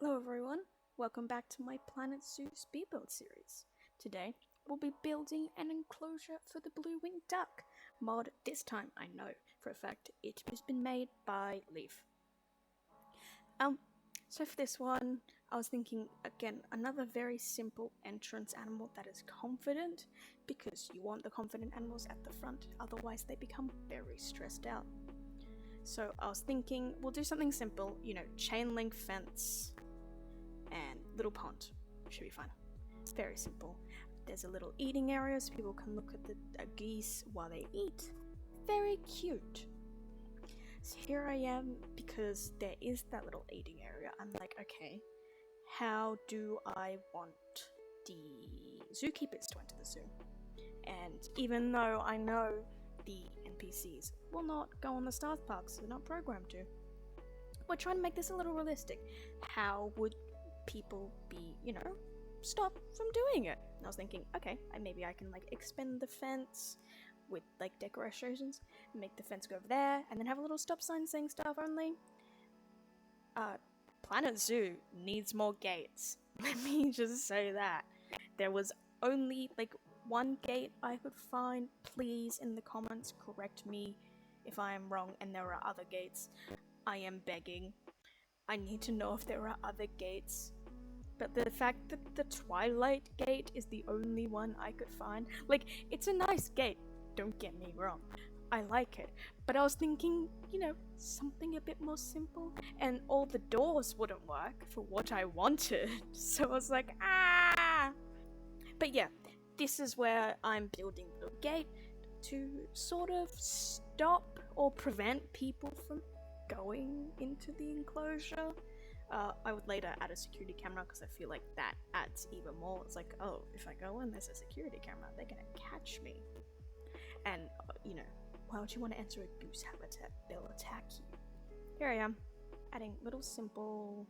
Hello everyone, welcome back to my Planet Zoo speed build series. Today, we'll be building an enclosure for the blue-winged duck. Mod this time, I know for a fact, it has been made by Leaf. So for this one, I was thinking, again, another very simple entrance animal that is confident, because you want the confident animals at the front, otherwise they become very stressed out. So I was thinking, we'll do something simple, chain link fence and little pond. Should be fun. It's very simple. There's a little eating area so people can look at the geese while they eat. Very cute. So here I am, because there is that little eating area. I'm like, okay, how do I want the zookeepers to enter the zoo? And even though I know the NPCs will not go on the Star Parks, they're not programmed to, we're trying to make this a little realistic. How would people be, stop from doing it? And I was thinking, okay, maybe I can expand the fence with decorations, make the fence go over there, and then have a little stop sign saying staff only. Planet Zoo needs more gates. Let me just say that. There was only one gate I could find. Please, in the comments, correct me if I am wrong and there are other gates. I am begging. I need to know if there are other gates. But the fact that the Twilight gate is the only one I could find, it's a nice gate, don't get me wrong. I like it. But I was thinking, something a bit more simple, and all the doors wouldn't work for what I wanted. So I was like, But yeah, this is where I'm building the gate to sort of stop or prevent people from going into the enclosure. I would later add a security camera because I feel like that adds even more. It's like, oh, if I go in, there's a security camera, they're gonna catch me. And, why would you want to enter a goose habitat? They'll attack you. Here I am, adding little simple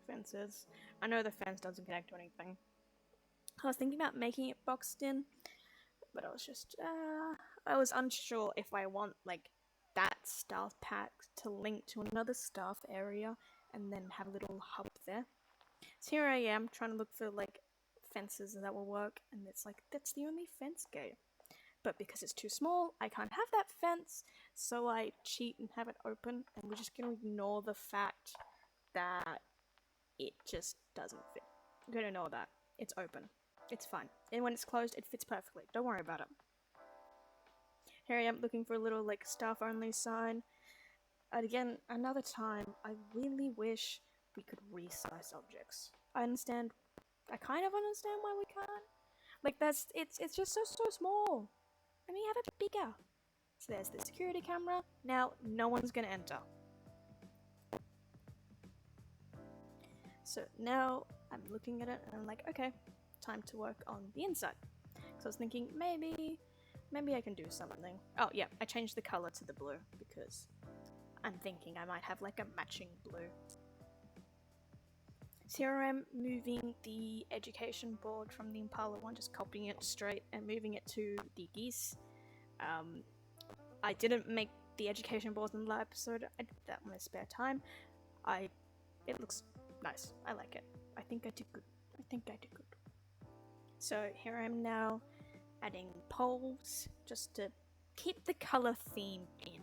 fences. I know the fence doesn't connect to anything. I was thinking about making it boxed in, but I was just, I was unsure if I want, that staff pack to link to another staff area and then have a little hub there. So here I am trying to look for fences that will work, and it's that's the only fence gate. But because it's too small, I can't have that fence, so I cheat and have it open, and we're just gonna ignore the fact that it just doesn't fit. We're gonna ignore that. It's open. It's fine. And when it's closed, it fits perfectly. Don't worry about it. Here I am looking for a little staff only sign. And again, another time, I really wish we could resize objects. I kind of understand why we can't. It's just so small. Let me have it bigger. So there's the security camera. Now, no one's gonna enter. So now, I'm looking at it and I'm like, okay, time to work on the inside. So I was thinking, maybe I can do something. Oh yeah, I changed the color to the blue because I'm thinking I might have a matching blue. So here I am moving the education board from the Impala one, just copying it straight and moving it to the geese. I didn't make the education boards in the last episode. I did that in my spare time. It looks nice. I like it. I think I did good. So here I am now adding poles just to keep the color theme in.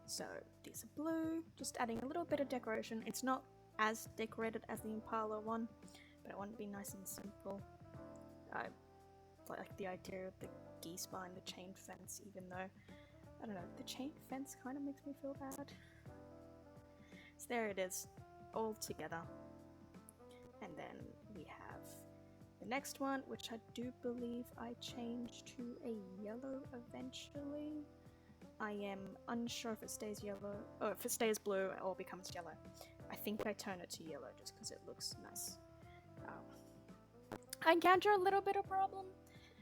So these are blue, just adding a little bit of decoration. It's not as decorated as the Impala one, but I want it to be nice and simple. I like the idea of the geese behind the chain fence, even though, I don't know, the chain fence kind of makes me feel bad. So there it is, all together. And then we have the next one, which I do believe I changed to a yellow eventually. I am unsure if it stays yellow, or if it stays blue or becomes yellow. I think I turn it to yellow just because it looks nice. I encounter a little bit of problem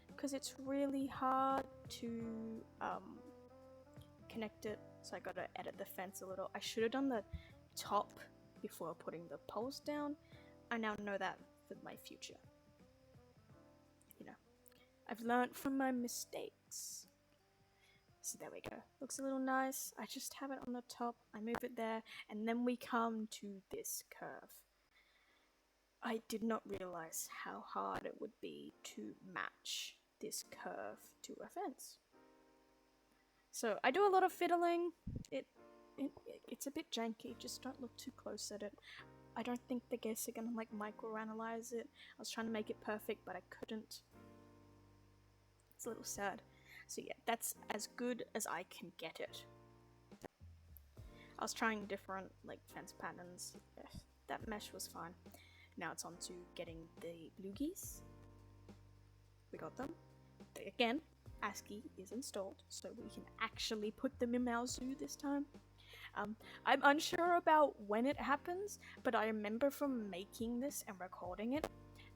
because it's really hard to connect it, so I gotta edit the fence a little. I should have done the top before putting the poles down. I now know that for my future. I've learned from my mistakes. So there we go. Looks a little nice. I just have it on the top. I move it there, and then we come to this curve. I did not realize how hard it would be to match this curve to a fence. So I do a lot of fiddling. It's a bit janky, just don't look too close at it. I don't think the guests are gonna like microanalyze it. I was trying to make it perfect, but I couldn't. It's a little sad. So yeah, that's as good as I can get it. I was trying different like fence patterns. That mesh was fine. Now it's on to getting the blue geese. We got them. Again, ASCII is installed, so we can actually put them in our zoo this time. I'm unsure about when it happens, but I remember from making this and recording it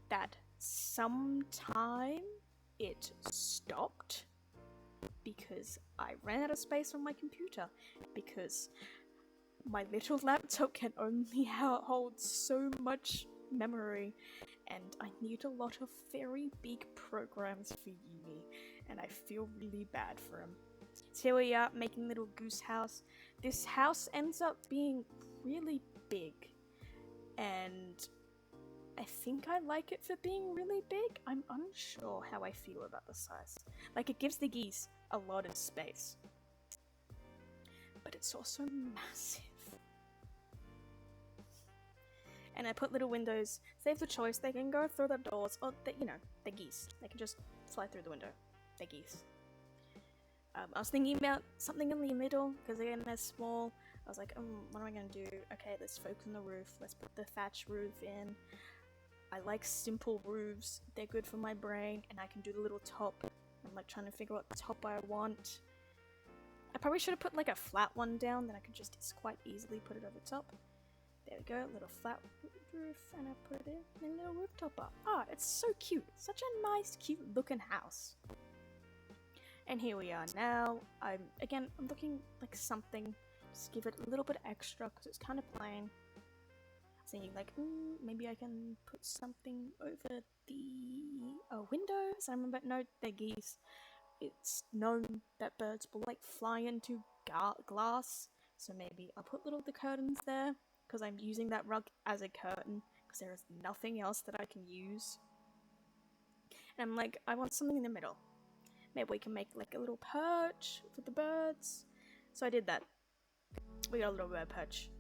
that sometime it stopped because I ran out of space on my computer, because my little laptop can only hold so much memory, and I need a lot of very big programs for uni, and I feel really bad for him. So here we are making little goose house. This house ends up being really big, and I think I like it for being really big. I'm unsure how I feel about the size. Like, it gives the geese a lot of space, but it's also massive. And I put little windows, so they have the choice. They can go through the doors, or they're geese. They can just fly through the window. They're geese. I was thinking about something in the middle, because again, they're small. I was like, what am I going to do? Okay, let's focus on the roof. Let's put the thatch roof in. I like simple roofs. They're good for my brain, and I can do the little top. I'm like trying to figure out what top I want. I probably should have put like a flat one down, then I could just quite easily put it over top. There we go, little flat roof, and I put it in a little rooftop up. Ah, it's so cute. Such a nice, cute looking house. And here we are now. I'm looking like something, just give it a little bit extra, because it's kind of plain. I was thinking like, maybe I can put something over the windows. I remember, no, they're geese. It's known that birds will like fly into glass, so maybe I'll put the curtains there, because I'm using that rug as a curtain, because there is nothing else that I can use. And I'm like, I want something in the middle. Maybe we can make like a little perch for the birds. So I did that. We got a little bird perch.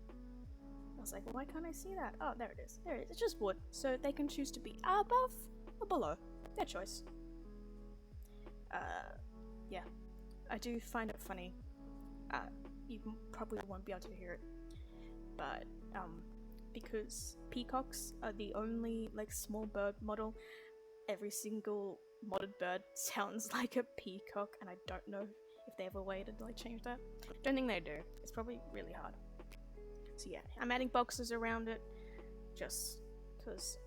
I was like, why can't I see that? Oh, there it is. There it is. It's just wood. So they can choose to be above or below. Their choice. Yeah. I do find it funny. You probably won't be able to hear it. But, because peacocks are the only like small bird model, every single modded bird sounds like a peacock, and I don't know if they have a way to like change that. Don't think they do. It's probably really hard. So yeah, I'm adding boxes around it, just because,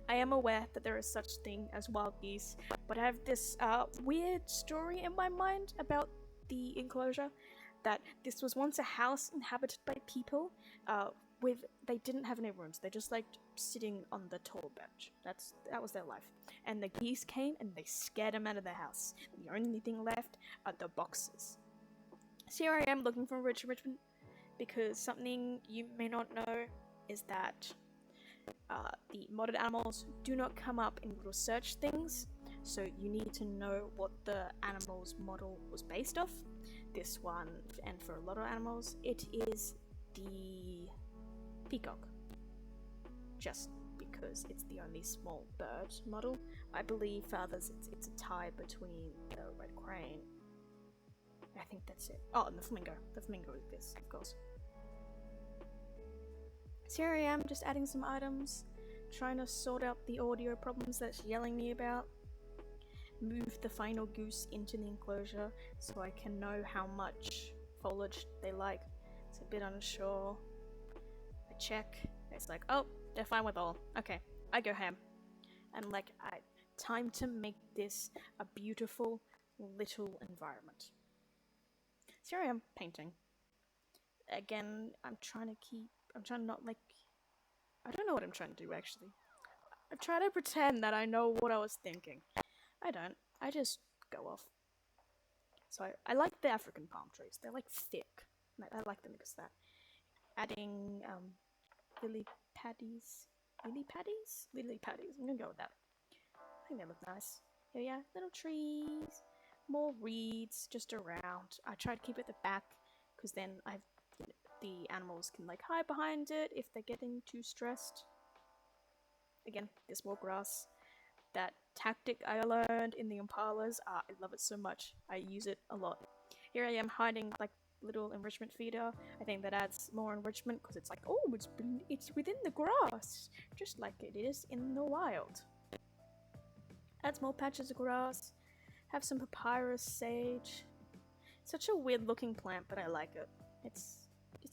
I am aware that there is such thing as wild geese, but I have this weird story in my mind about the enclosure, that this was once a house inhabited by people, they didn't have any rooms. They just liked sitting on the tall bench. That was their life. And the geese came and they scared them out of the house. The only thing left are the boxes. So here I am looking for Richmond, because something you may not know is that the modded animals do not come up in little search things. So you need to know what the animal's model was based off. This one, and for a lot of animals, it is the peacock. Just because it's the only small bird model. I believe for others it's a tie between the red crane. I think that's it. Oh, and the flamingo. The flamingo is this, of course. So here I am, just adding some items, trying to sort out the audio problems that it's yelling me about. Move the final goose into the enclosure so I can know how much foliage they like. It's a bit unsure. I check. It's like, oh, they're fine with all. Okay, I go ham. And like, time to make this a beautiful little environment. So here I am painting. Again, I'm trying to not like, I don't know what I'm trying to do actually. I'm trying to pretend that I know what I was thinking. I don't. I just go off. So I like the African palm trees. They're like thick. I like them because of that. Adding lily paddies. Lily paddies? Lily paddies. I'm gonna go with that. I think they look nice. Here we are, little trees. More reeds just around. I try to keep it at the back because then the animals can like hide behind it if they're getting too stressed. Again, there's more grass. That tactic I learned in the impalas, I love it so much. I use it a lot. Here I am hiding like little enrichment feeder. I think that adds more enrichment because it's like, oh, it's within the grass, just like it is in the wild. Adds more patches of grass. Have some papyrus sage. Such a weird looking plant, but I like it. It's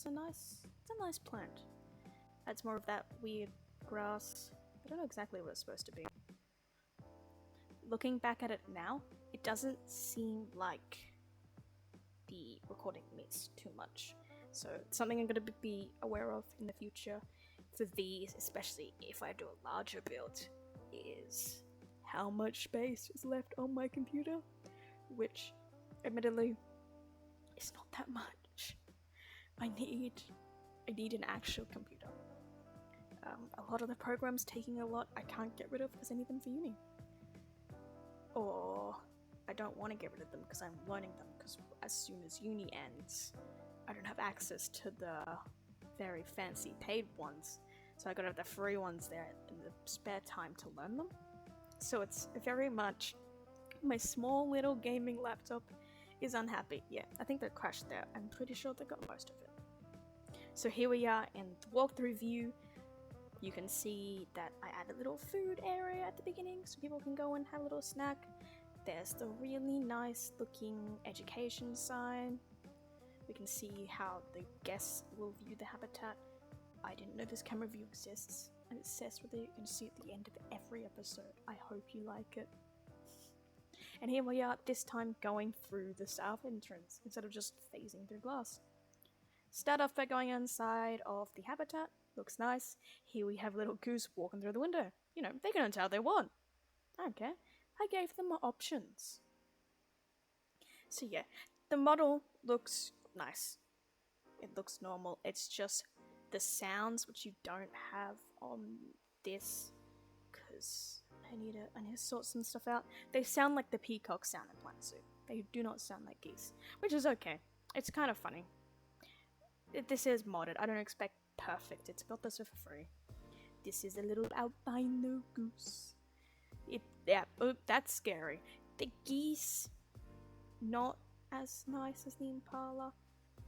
a nice plant. Adds more of that weird grass. I don't know exactly what it's supposed to be. Looking back at it now, it doesn't seem like the recording missed too much. So it's something I'm going to be aware of in the future for these, especially if I do a larger build, is how much space is left on my computer, which admittedly is not that much. I need an actual computer. A lot of the programs taking a lot I can't get rid of because I need them for uni. Or I don't want to get rid of them because I'm learning them, because as soon as uni ends, I don't have access to the very fancy paid ones. So I gotta have the free ones there in the spare time to learn them. So it's very much my small little gaming laptop is unhappy. Yeah, I think they crashed there. I'm pretty sure they got most of it. So here we are in the walkthrough view. You can see that I added a little food area at the beginning so people can go and have a little snack. There's the really nice looking education sign. We can see how the guests will view the habitat. I didn't know this camera view exists, and it says what you can see at the end of every episode. I hope you like it. And here we are, this time going through the south entrance instead of just phasing through glass. Start off by going inside of the habitat. Looks nice. Here we have little Goose walking through the window. You know, they can enter how they want. I don't care. I gave them options. So yeah, the model looks nice. It looks normal. It's just the sounds which you don't have on this, because I need to sort some stuff out. They sound like the peacocks sound in Planet Zoo. They do not sound like geese, which is okay. It's kind of funny. This is modded. I don't expect perfect. It's built this for free. This is a little albino goose. Oh, that's scary. The geese, not as nice as the impala,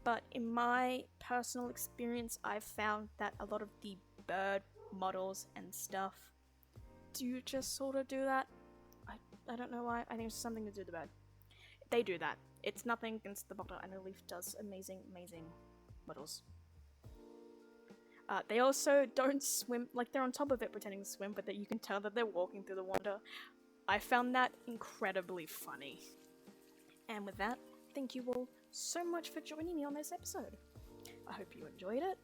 but in my personal experience, I've found that a lot of the bird models and stuff do just sort of do that. I don't know why. I think it's something to do with the bird. They do that. It's nothing against the model, and Leaf does amazing models. They also don't swim, like they're on top of it pretending to swim, but that you can tell that they're walking through the water. I found that incredibly funny. And with that, thank you all so much for joining me on this episode. I hope you enjoyed it.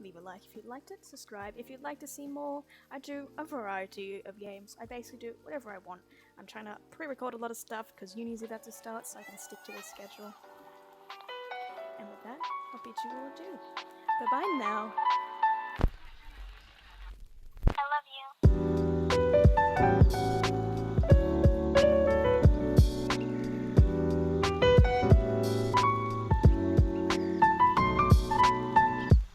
Leave a like if you liked it, subscribe if you'd like to see more. I do a variety of games. I basically do whatever I want. I'm trying to pre-record a lot of stuff because uni's about to start, so I can stick to the schedule. And with that, I'll bid you all adieu. Bye-bye now.